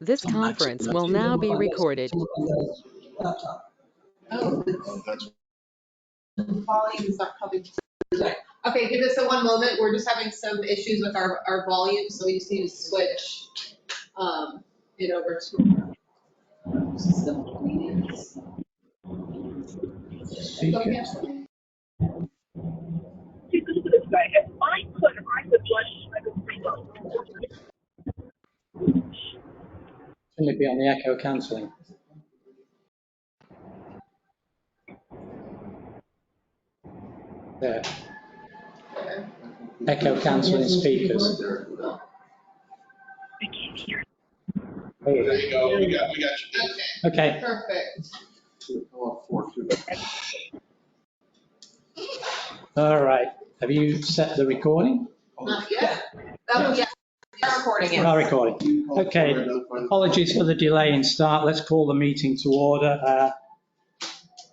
This conference will now be recorded. Volume's not coming through. Okay, give us one moment. We're just having some issues with our volume, so we just need to switch it over to some meetings. Shouldn't it be on the echo cancelling? There. Echo cancelling speakers. There you go. We got you. Okay. Perfect. All right. Have you set the recording? Not yet. Oh, yeah. We're recording it. We are recording. Okay. Apologies for the delay in start. Let's call the meeting to order.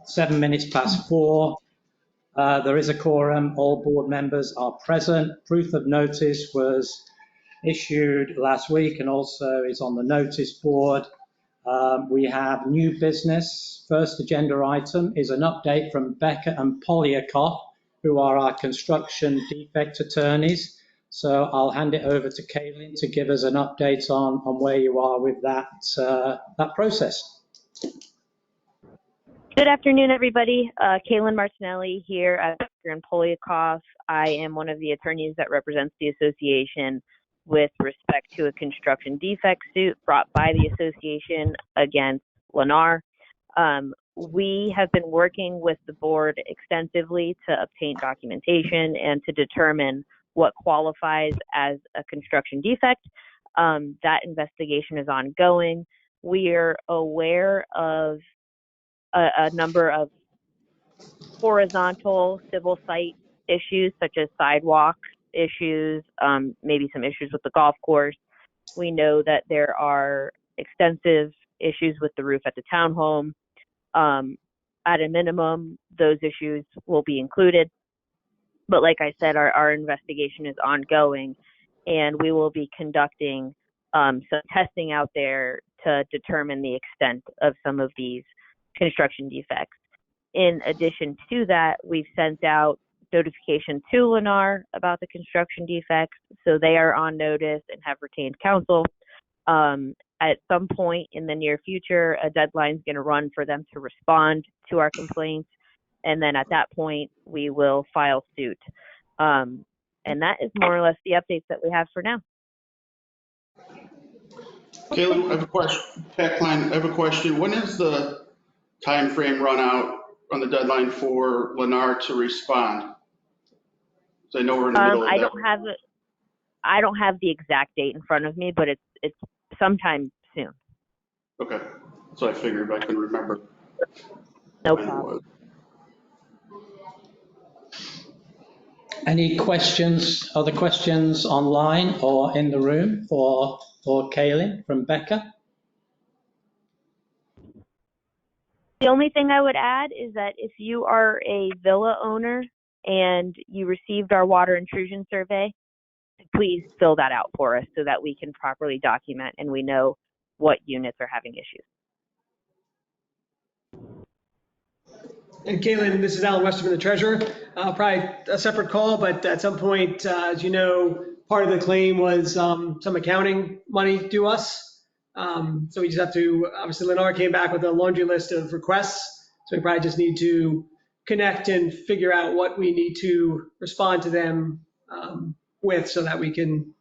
7 minutes past 4. There is a quorum. All board members are present. Proof of notice was issued last week and also is on the notice board. We have new business. First agenda item is an update from Becker and Polyakov, who are our construction defect attorneys. So I'll hand it over to Kaylin to give us an update on where you are with that process. Good afternoon, everybody. Kaylin Martinelli here at Becker and Polyakov. I am one of the attorneys that represents the association with respect to a construction defect suit brought by the association against Lennar. We have been working with the board extensively to obtain documentation and to determine what qualifies as a construction defect. That investigation is ongoing. We are aware of a number of horizontal civil site issues, such as sidewalk issues, maybe some issues with the golf course. We know that there are extensive issues with the roof at the townhome. At a minimum, those issues will be included. But like I said, our investigation is ongoing, and we will be conducting some testing out there to determine the extent of some of these construction defects. In addition to that, we've sent out notification to Lennar about the construction defects, so they are on notice and have retained counsel. At some point in the near future, a deadline is going to run for them to respond to our complaints, and then at that point, we will file suit. And that is more or less the updates that we have for now. Caleb, I have a question. Pat Klein, I have a question. When is the time frame run out on the deadline for Lennar to respond? So I know we're in the middle of that. I don't have the exact date in front of me, but it's sometime soon. Okay, so I figured I can remember. No problem. Any questions, other questions online or in the room for Kaylin from Becker? The only thing I would add is that if you are a villa owner and you received our water intrusion survey, please fill that out for us so that we can properly document and we know what units are having issues. And Kaylin, this is Alan Westerman, the treasurer. Probably a separate call, but at some point, as you know, part of the claim was some accounting money due us. So we just have to, obviously Lennar came back with a laundry list of requests. So we probably just need to connect and figure out what we need to respond to them with so that we can,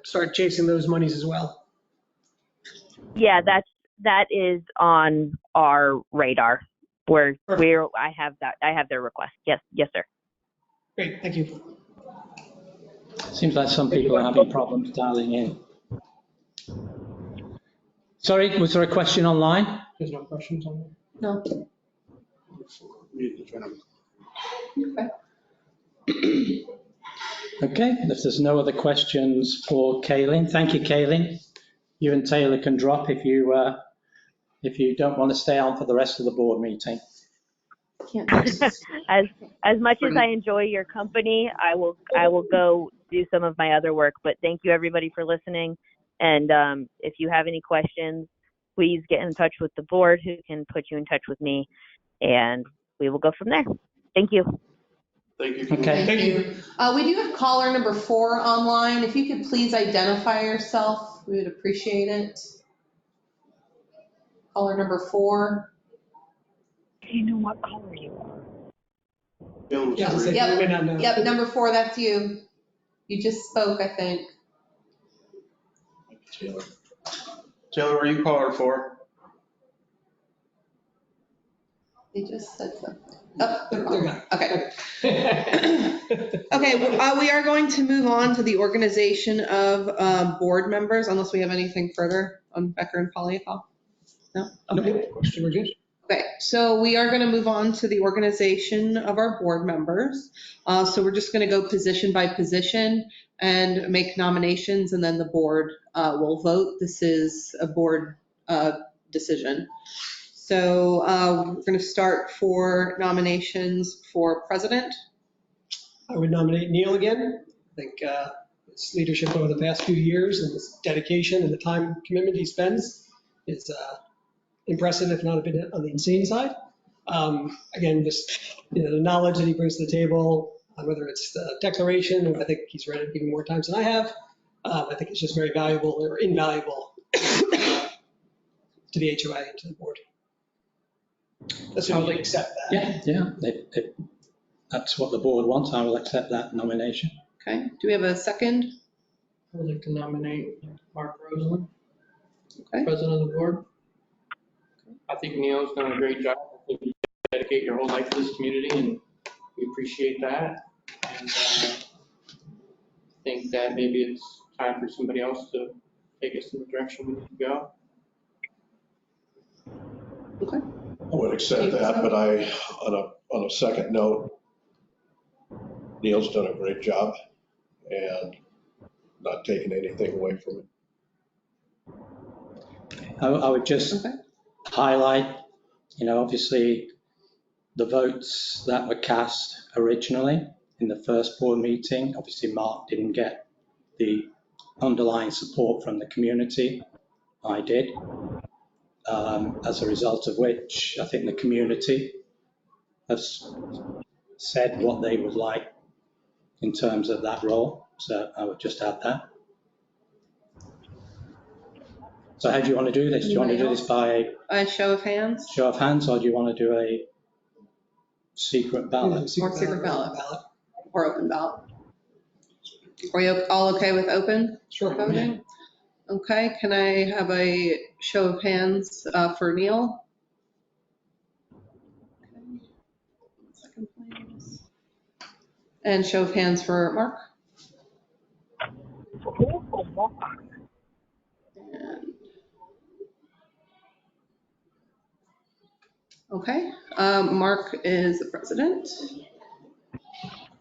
start chasing those monies as well. Yeah, that is on our radar. I have their request. Yes, sir. Great, thank you. Seems like some people are having problems dialing in. Sorry, was there a question online? There's no questions on there. No. Okay, if there's no other questions for Kaylin, thank you, Kaylin. You and Taylor can drop if you don't want to stay on for the rest of the board meeting. As much as I enjoy your company, I will go do some of my other work. But thank you everybody for listening, And if you have any questions, please get in touch with the board, who can put you in touch with me, and we will go from there. Thank you. Thank you. Okay. Thank you. We do have caller number 4 online. If you could please identify yourself, we would appreciate it. Caller number 4. Do you know what color you are? Yeah, we may not know. Yep, number 4, that's you. You just spoke, I think. Taylor, were you caller 4? They just said something. Oh, They're gone. okay. Okay, we are going to move on to the organization of board members, unless we have anything further on Becker and Polyakov. No? Okay. Question, we're good. Okay, so we are going to move on to the organization of our board members. So we're just going to go position by position and make nominations, and then the board will vote. This is a board decision. So we're going to start for nominations for president. I would nominate Neil again. I think his leadership over the past few years and his dedication and the time commitment he spends is impressive, if not a bit on the insane side. Again, just the knowledge that he brings to the table, whether it's the declaration, and I think he's read it even more times than I have. I think it's just very valuable or invaluable to the HOA and to the board. Assuming you accept that. Yeah, that's what the board wants. I will accept that nomination. Okay, do we have a second? I would like to nominate Mark Roseland, Okay. president of the board. I think Neil's done a great job. I think you dedicate your whole life to this community, and we appreciate that. And I think that maybe it's time for somebody else to take us in the direction we need to go. Okay. I would accept that, but on a second note, Neil's done a great job and not taking anything away from it. I would just Okay. highlight, obviously the votes that were cast originally in the first board meeting. Obviously, Mark didn't get the underlying support from the community. I did. As a result of which, I think the community has said what they would like in terms of that role. So I would just add that. So how do you want to do this? Do you want to do this by A show of hands? show of hands, or do you want to do a secret ballot? Or secret ballot. Or open ballot? Are you all okay with open Sure. voting? Okay, can I have a show of hands for Neil? Okay. Second, please. And show of hands for Mark? And- Okay, Mark is the president.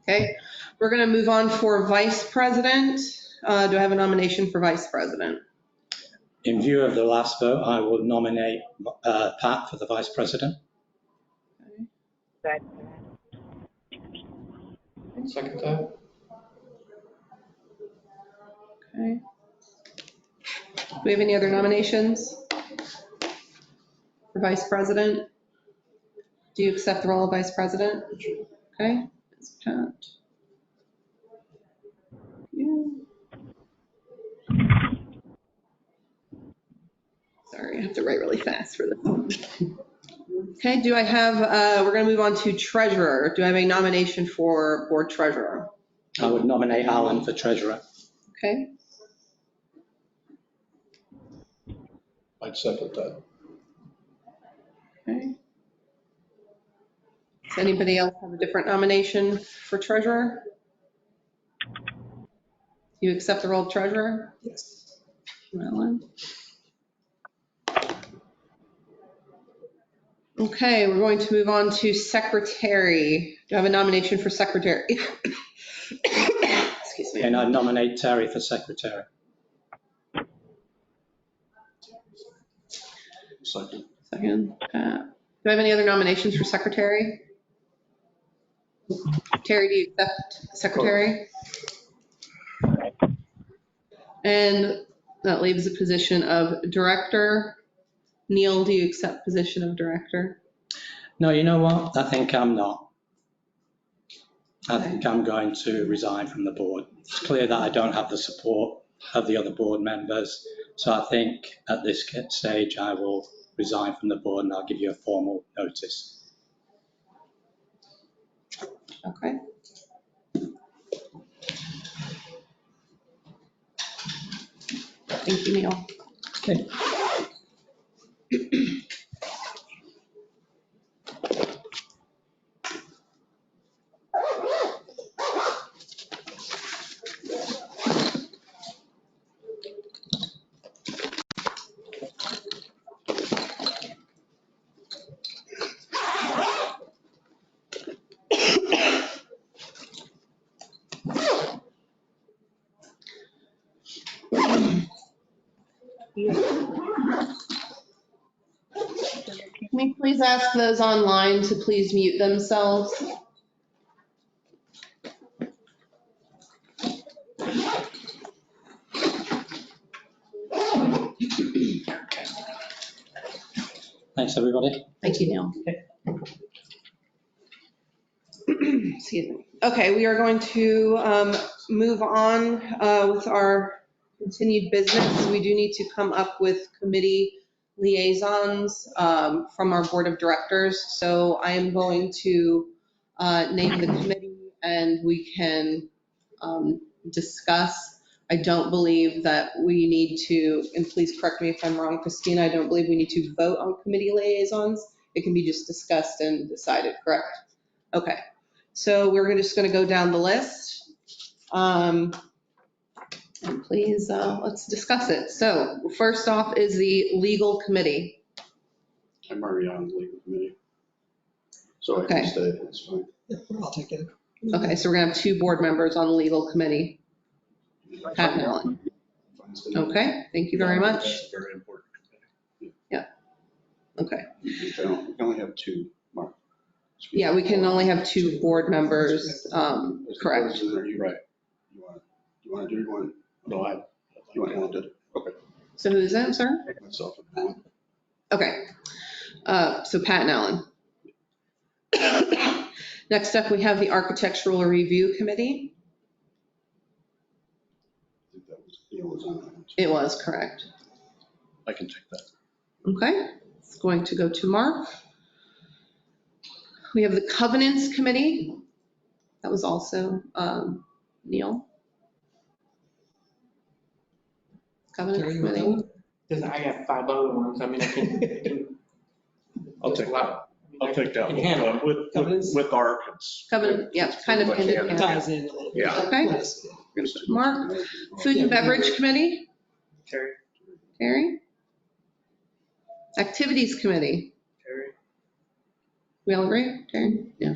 Okay, we're going to move on for vice president. Do I have a nomination for vice president? In view of the last vote, I will nominate Pat for the vice president. Second time. Okay. Do we have any other nominations for vice president? Do you accept the role of vice president? Okay, it's Pat. You. Sorry, I have to write really fast for this. Okay, do I have, we're going to move on to treasurer. Do I have a nomination for board treasurer? I would nominate Alan for treasurer. Okay, I'd second that. okay. Does anybody else have a different nomination for treasurer? Do you accept the role of treasurer? Yes. Ellen? Okay, we're going to move on to secretary. Do I have a nomination for secretary? Excuse me. And I nominate Terry for secretary. Second. Second. Do I have any other nominations for secretary? Terry, do you accept secretary? And That leaves the position of director. Neil, do you accept position of director? No, you know what? I think I'm not. I think I'm going to resign from the board. It's clear that I don't have the support of the other board members. So I think at this stage, I will resign from the board and I'll give you a formal notice. Okay. Thank you, Neil. Okay. Can we please ask those online to please mute themselves? Thanks, everybody. Thank you, Neil. Excuse me. Okay, we are going to move on with our continued business. We do need to come up with committee liaisons from our board of directors. So I am going to name the committee and we can discuss. I don't believe that we need to, and please correct me if I'm wrong, Christina, I don't believe we need to vote on committee liaisons. It can be just discussed and decided, correct? Okay, so we're just going to go down the list. And please, let's discuss it. So first off is the legal committee. I'm already on the legal committee. So I Okay. can stay, that's fine. Yeah, I'll take it. Okay, so we're going to have 2 board members on the legal committee. Pat and Ellen. Fine, stay. Okay, thank you very much. That's a very important committee. Okay. You can only have 2, Mark. Yeah, we can only have 2 board members, correct. Is there, you Right. you want to do, you want, No, you want to do, okay. So who's that, sir? Myself and Alan. Okay, so Pat and Ellen. Next up, we have the Architectural Review Committee. I think that was, Neil was on that one. It was correct. I can take that. Okay, it's going to go to Mark. We have the Covenants Committee. That was also Neil. Covenants Terry, you want that Committee. one? Because I got 5 other ones, I mean, I can. I'll take that. I'll take that Can handle it. one. Covenants? With ARC, it's. Covenant, yeah, kind of Pretty much independent. Ties in a little bit. Yeah. Okay. Yes. Mark. Food and Beverage Committee. Terry, Terry. Activities Committee. Terry, We all agree? Terry? Yeah.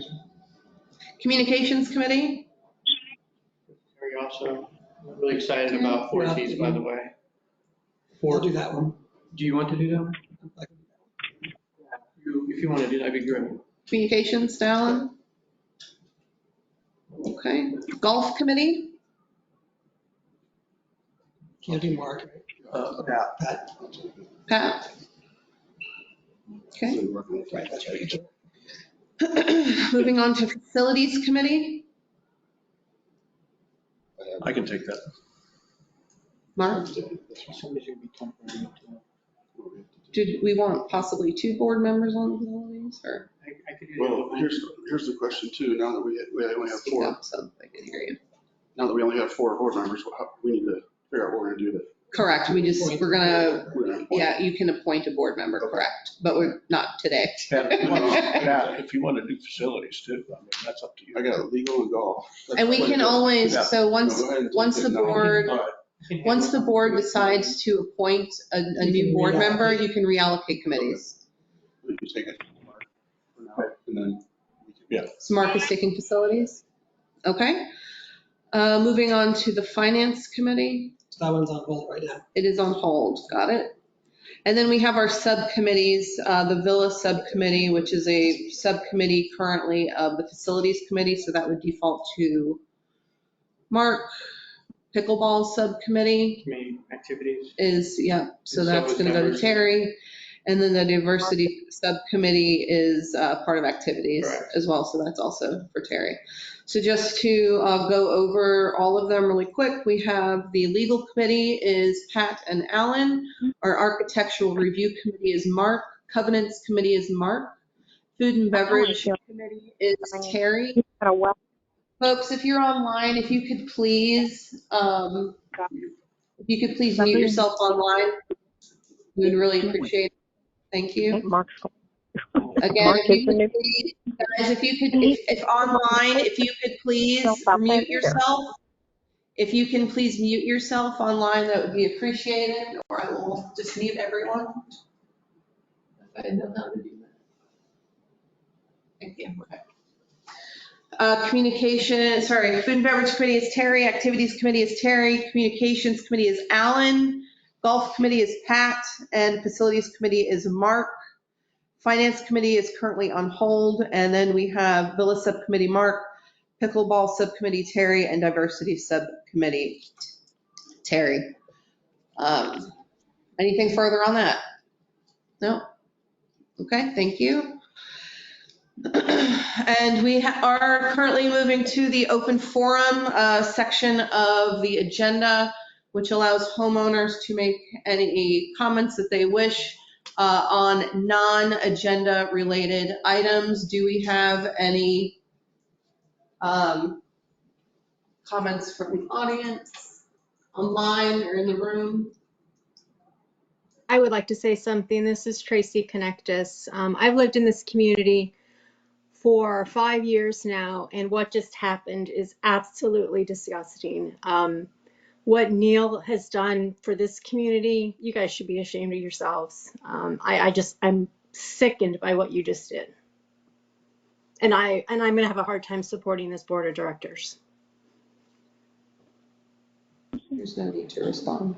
Communications Committee. Terry also. I'm really excited about 4Ts, by the way. I'll do that one. Do you want to do that one? I can do If you want to do that, that'd be great. Communications, Alan. Okay. Golf Committee. Can't do Mark, right? Pat. Pat. Okay. So you're working with Right, that's right. Moving on to Facilities Committee. I can take that. Mark, Somebody's gonna be temporary. did we want possibly 2 board members on facilities or? I could do Well, that. here's the question too, now that we only have Speak 4, up so I can hear you. now that we only have 4 board members, we need to figure out what we're gonna do that. Correct, we're gonna, We're gonna appoint. yeah, you can appoint a board member, correct, but we're not today. Pat, if you want to do facilities too, I mean, that's up to you. I got legal and golf. And we can always, Yeah. so No, go ahead and once take the it now. board, All right. once the board decides to appoint a new board member, you can reallocate committees. We can take it for now, and then we can. So Mark is taking facilities? Okay. Moving on to the Finance Committee. So that one's on hold right now. It is on hold, got it. And then we have our subcommittees, the Villa Subcommittee, which is a subcommittee currently of the Facilities Committee, so that would default to Mark. Pickleball Subcommittee Community activities. is, yeah, so And so that's is going to go to diversity. Terry. And then the Diversity Subcommittee is part of activities Correct. as well, so that's also for Terry. So just to go over all of them really quick, we have the Legal Committee is Pat and Alan. Our Architectural Review Committee is Mark. Covenants Committee is Mark. Food and Beverage Committee is Terry. Folks, if you're online, if you could please mute yourself online, we would really appreciate it. Thank you. Mark's Again, if you could please, guys, if online, if you could please mute yourself. If you can please mute yourself online, that would be appreciated, or I will just mute everyone. If I know how to do that. Thank you. Okay. Food and Beverage Committee is Terry, Activities Committee is Terry, Communications Committee is Alan, Golf Committee is Pat, and Facilities Committee is Mark. Finance Committee is currently on hold, and then we have Villa Subcommittee Mark, Pickleball Subcommittee Terry, and Diversity Subcommittee Terry. Anything further on that? No? Okay, thank you. And we are currently moving to the open forum section of the agenda, which allows homeowners to make any comments that they wish on non-agenda related items. Do we have any comments from the audience, online or in the room? I would like to say something. This is Tracy Connectus. I've lived in this community for 5 years now, and what just happened is absolutely disgusting. What Neil has done for this community, you guys should be ashamed of yourselves. I'm sickened by what you just did. And I'm going to have a hard time supporting this board of directors. There's no need to respond.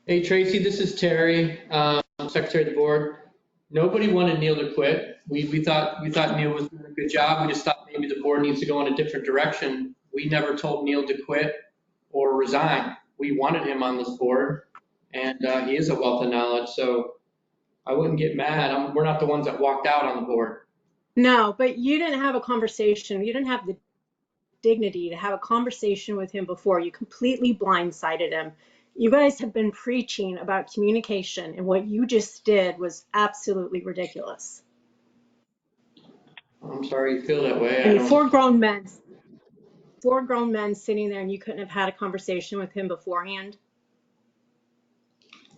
Hey Tracy, this is Terry, Secretary of the Board. Nobody wanted Neil to quit. We thought Neil was doing a good job. We just thought maybe the board needs to go in a different direction. We never told Neil to quit or resign. We wanted him on this board, and he is a wealth of knowledge. So I wouldn't get mad. We're not the ones that walked out on the board. No, but you didn't have a conversation. You didn't have the dignity to have a conversation with him before. You completely blindsided him. You guys have been preaching about communication, and what you just did was absolutely ridiculous. I'm sorry you feel that way. I mean, four grown men sitting there, and you couldn't have had a conversation with him beforehand.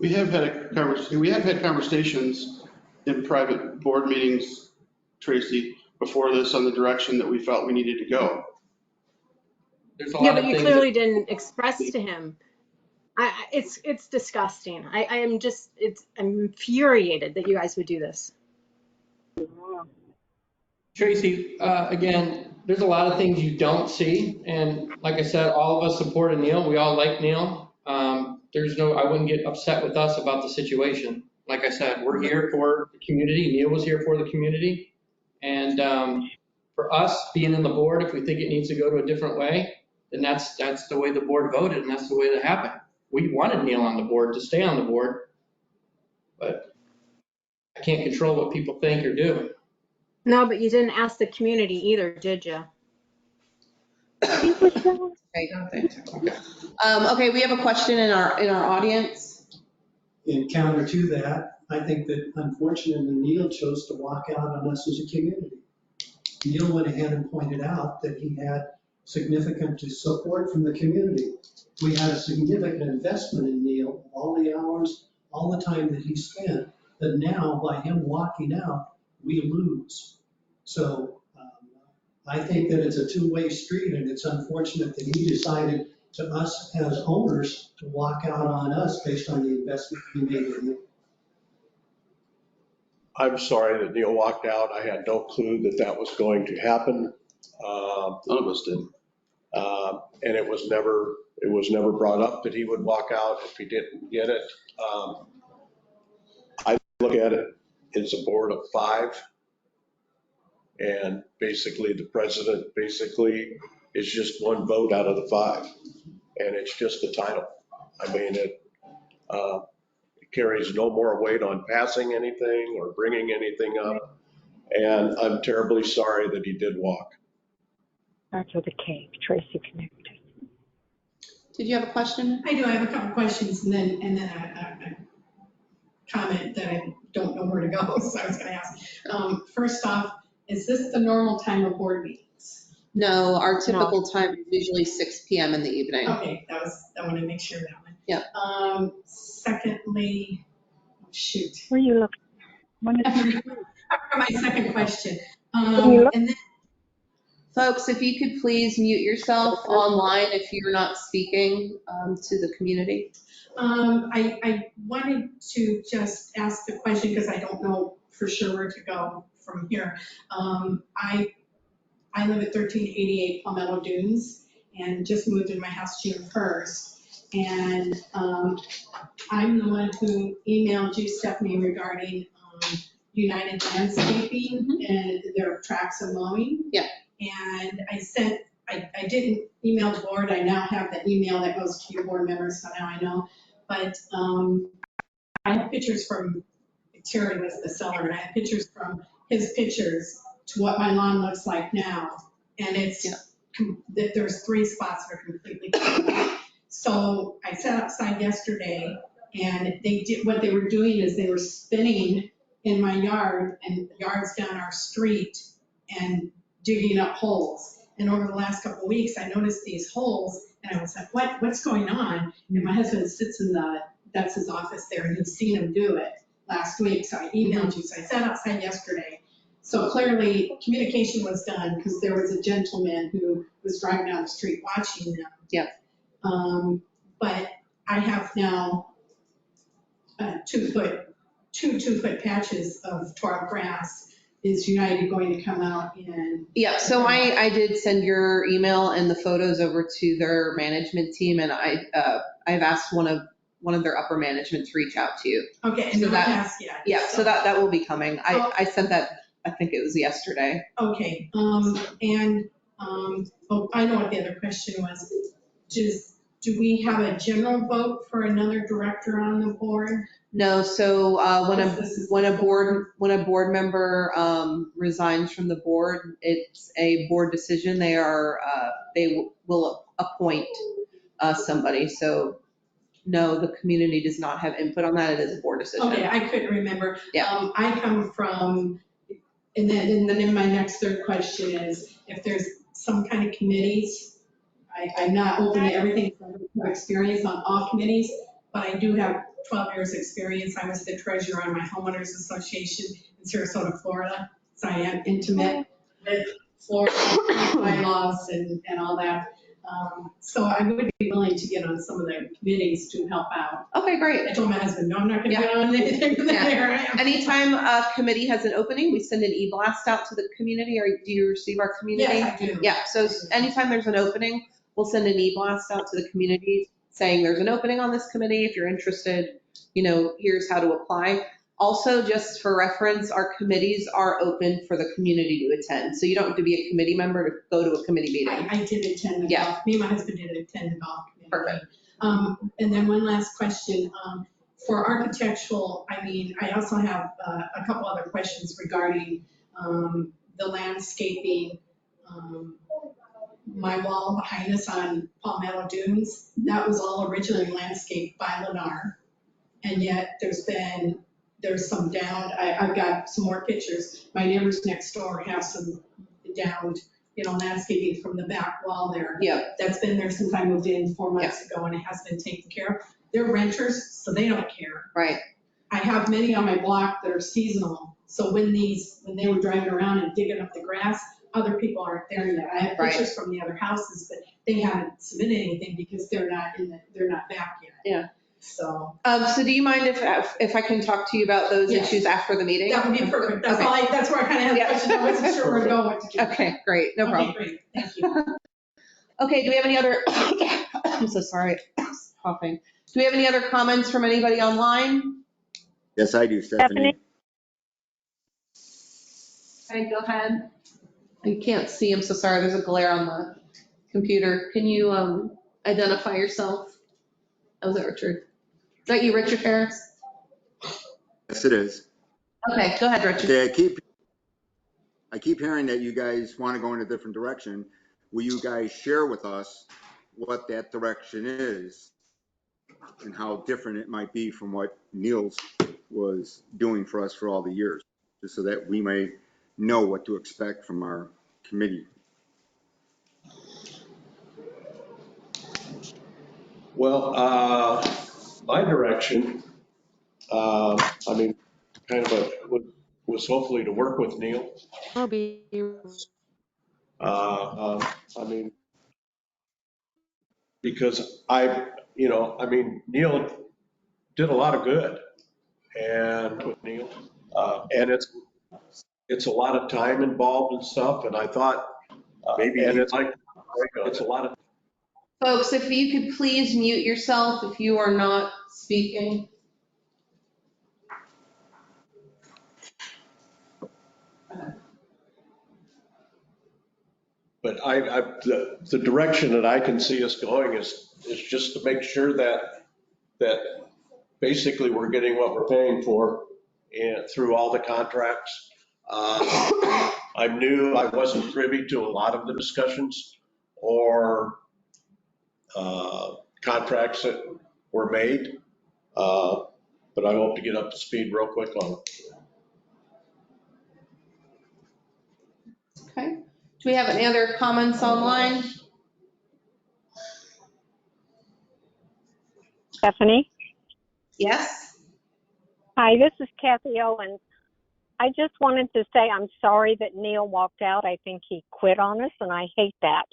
We have had conversations in private board meetings, Tracy, before this on the direction that we felt we needed to go. There's a lot Yeah, of but you things clearly that- didn't express to him. It's disgusting. I'm infuriated that you guys would do this. Tracy, again, there's a lot of things you don't see. And like I said, all of us supported Neil. We all like Neil. I wouldn't get upset with us about the situation. Like I said, we're here for the community. Neil was here for the community. And for us being in the board, if we think it needs to go to a different way, then that's the way the board voted, and that's the way that happened. We wanted Neil on the board to stay on the board, but I can't control what people think or do. No, but you didn't ask the community either, did you? Okay, we have a question in our audience. In counter to that, I think that unfortunately Neil chose to walk out on us as a community. Neil went ahead and pointed out that he had significant support from the community. We had a significant investment in Neil, all the hours, all the time that he spent, that now by him walking out, we lose. So I think that it's a two-way street, and it's unfortunate that he decided to us as owners to walk out on us based on the investment we made in him. I'm sorry that Neil walked out. I had no clue that that was going to happen. None of us did. And it was never brought up that he would walk out if he didn't get it. I look at it as a board of 5. And basically the president is just one vote out of the 5. and it's just the title. I mean, it carries no more weight on passing anything or bringing anything up. And I'm terribly sorry that he did walk. Starts with a K, Tracy Connect. Did you have a question? I do, I have a couple questions and then a comment that I don't know where to go, so I was gonna ask. First off, is this the normal time of board meetings? No, our typical time is usually 6 PM in the evening. Okay, I wanted to make sure that one. Yep. Secondly, oh, shoot. Where you look? For my second question. you look? And then, Folks, if you could please mute yourself online if you're not speaking to the community. I wanted to just ask the question because I don't know for sure where to go from here. I live at 1388 Palmetto Dunes and just moved in my house June 1st. And I'm the one who emailed you, Stephanie, regarding United Landscaping and their tracks of mowing. Yeah. And I didn't email the board. I now have the email that goes to your board members, so now I know. But I have pictures from, Terry was the seller, and I have pictures from his pictures to what my lawn looks like now. And it's, that there's 3 spots that are completely covered. So I sat outside yesterday and what they were doing is they were spinning in my yard and yards down our street and digging up holes. And over the last couple of weeks, I noticed these holes and I was like, what's going on? And my husband sits that's his office there, and he's seen him do it last week. So I emailed you. So I sat outside yesterday. So clearly communication was done because there was a gentleman who was driving down the street watching them. Yeah. But I have now 2-foot patches of tore up grass. Is United going to come out and? Yeah, so I did send your email and the photos over to their management team, and I've asked one of their upper management to reach out to you. Okay, and So no that- pass yet. So that will be coming. I sent that, I think it was yesterday. Okay, I know what the other question was. Do we have a general vote for another director on the board? No, so when a board member resigns from the board, it's a board decision. They will appoint somebody. So no, the community does not have input on that. It is a board decision. Okay, I couldn't remember. Yeah. I come from, and then my next third question is, if there's some kind of committees, I'm not open to everything, I have experience on all committees, but I do have 12 years experience. I was the treasurer on my homeowners association in Sarasota, Florida, so I am intimate with Florida bylaws and all that. So I would be willing to get on some of the committees to help out. Okay, great. I told my husband, no, I'm not going to get on anything from there. Anytime a committee has an opening, we send an e-blast out to the community, or do you receive our community? Yes, I do. Yeah, so anytime there's an opening, we'll send an e-blast out to the community saying there's an opening on this committee. If you're interested, here's how to apply. Also, just for reference, our committees are open for the community to attend. So you don't have to be a committee member to go to a committee meeting. I did attend the golf. Me and my husband did attend the golf committee. Perfect. And then one last question. For architectural, I also have a couple other questions regarding the landscaping. My wall behind us on Palmetto Dunes, that was all originally landscaped by Lennar. And yet there's some downed, I've got some more pictures. My neighbors next door have some downed, landscaping from the back wall there. Yeah. That's been there since I moved in 4 months ago, and it has been taken care of. They're renters, so they don't care. Right. I have many on my block that are seasonal. So when they were driving around and digging up the grass, other people aren't there yet. I have pictures from the other houses, but they haven't submitted anything because they're not back yet. Yeah. So do you mind if I can talk to you about those issues after the meeting? that would be perfect. That's Okay. that's where I kind of had a question. I wasn't sure where to go, what to do. Okay, great. No problem. Great. Thank you. Okay, do we have any other, I'm so sorry, coughing. Do we have any other comments from anybody online? Yes, I do, Stephanie. Okay, go ahead. I can't see, I'm so sorry, there's a glare on the computer. Can you identify yourself? Oh, is that Richard? Is that you, Richard Harris? Yes, it is. Okay, go ahead, Richard. Okay, I keep hearing that you guys want to go in a different direction. Will you guys share with us what that direction is and how different it might be from what Niels was doing for us for all the years, just so that we may know what to expect from our committee? Well, my direction, I mean, kind of was hopefully to work with Neil. Now be I mean, because Neil did a lot of good and with Neil, and it's a lot of time involved and stuff. And I thought maybe he'd like to break on It's a it. lot of, Folks, if you could please mute yourself if you are not speaking. But the direction that I can see us going is just to make sure that basically we're getting what we're paying for and through all the contracts. I'm new, I wasn't privy to a lot of the discussions or contracts that were made, but I hope to get up to speed real quick on it. Okay. Do we have any other comments online? Stephanie? Yes? Hi, this is Kathy Owens. I just wanted to say I'm sorry that Neil walked out. I think he quit on us, and I hate that.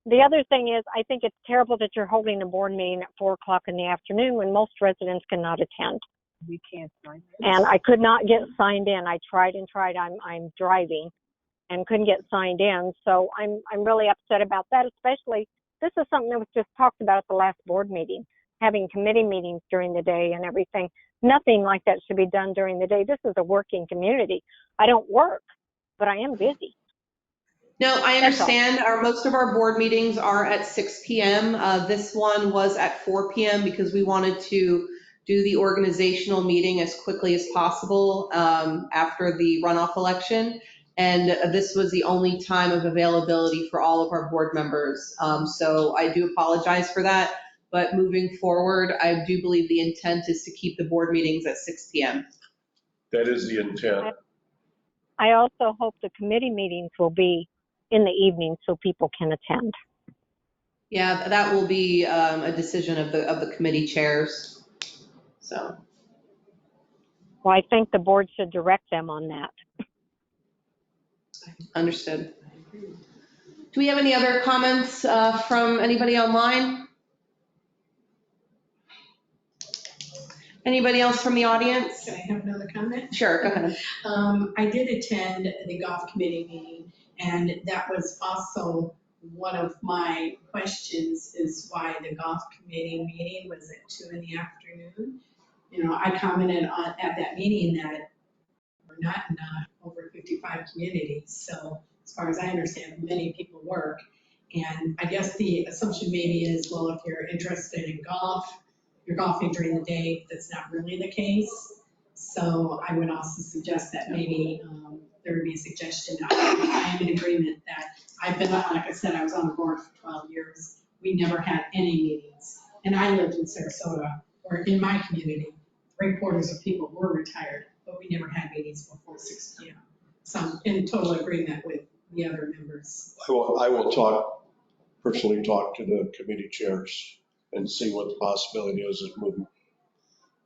The other thing is, I think it's terrible that you're holding a board meeting at 4 o'clock in the afternoon when most residents cannot attend. We can't sign it. And I could not get signed in. I tried and tried. I'm driving and couldn't get signed in. So I'm really upset about that, especially this is something that was just talked about at the last board meeting, having committee meetings during the day and everything. Nothing like that should be done during the day. This is a working community. I don't work, but I am busy. No, I That's all. understand. Most of our board meetings are at 6 PM. This one was at 4 PM because we wanted to do the organizational meeting as quickly as possible after the runoff election. And this was the only time of availability for all of our board members. So I do apologize for that. But moving forward, I do believe the intent is to keep the board meetings at 6 PM. That is the intent. I also hope the committee meetings will be in the evening so people can attend. Yeah, that will be a decision of the committee chairs. So. Well, I think the board should direct them on that. Understood. Do we have any other comments from anybody online? Anybody else from the audience? Can I have another comment? Sure, go ahead. I did attend the golf committee meeting, and that was also one of my questions is why the golf committee meeting was at 2 in the afternoon. You know, I commented at that meeting that we're not in over 55 communities. So as far as I understand, many people work. And I guess the assumption maybe is, well, if you're interested in golf, you're golfing during the day. That's not really the case. So I would also suggest that maybe there would be a suggestion. I am in agreement that I've been, like I said, I was on the board for 12 years. We never had any meetings. And I lived in Sarasota, or in my community, 3/4 of people were retired, but we never had meetings before 6 PM. So I'm in total agreement with the other members. I will personally talk to the committee chairs and see what the possibility is of moving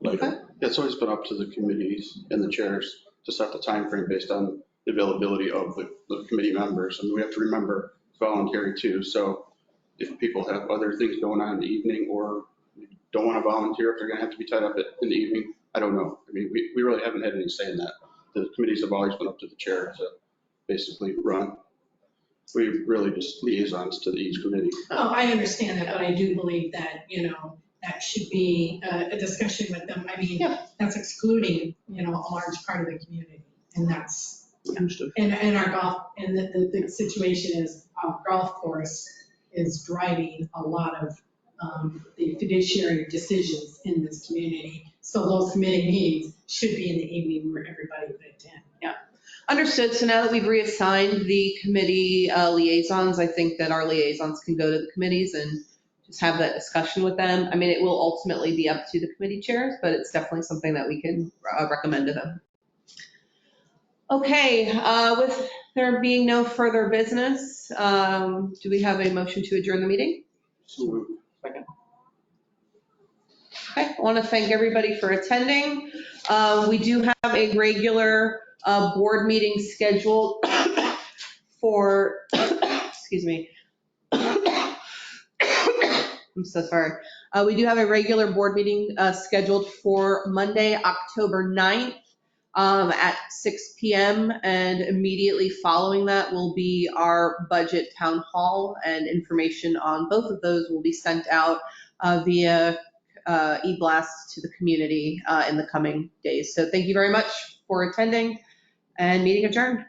later. It's always been up to the committees and the chairs to set the time frame based on the availability of the committee members. And we have to remember voluntary too. So if people have other things going on in the evening or don't want to volunteer, if they're going to have to be tied up in the evening, I don't know. I mean, we really haven't had any say in that. The committees have always been up to the chair to basically run. We really just liaisons to each committee. Oh, I understand that, but I do believe that, that should be a discussion with them. I mean, that's excluding, a large part of the community. And that's, Understood. and our golf, and the situation is our golf course is driving a lot of the fiduciary decisions in this community. So those committee meetings should be in the evening where everybody could attend. Understood. So now that we've reassigned the committee liaisons, I think that our liaisons can go to the committees and just have that discussion with them. I mean, it will ultimately be up to the committee chairs, but it's definitely something that we can recommend to them. Okay, with there being no further business, do we have a motion to adjourn the meeting? Second. Okay, I want to thank everybody for attending. We do have a regular board meeting scheduled for, excuse me. I'm so sorry. We do have a regular board meeting scheduled for Monday, October 9th at 6 p.m. And immediately following that will be our budget town hall, and information on both of those will be sent out via e-blast to the community in the coming days. So thank you very much for attending, and meeting adjourned.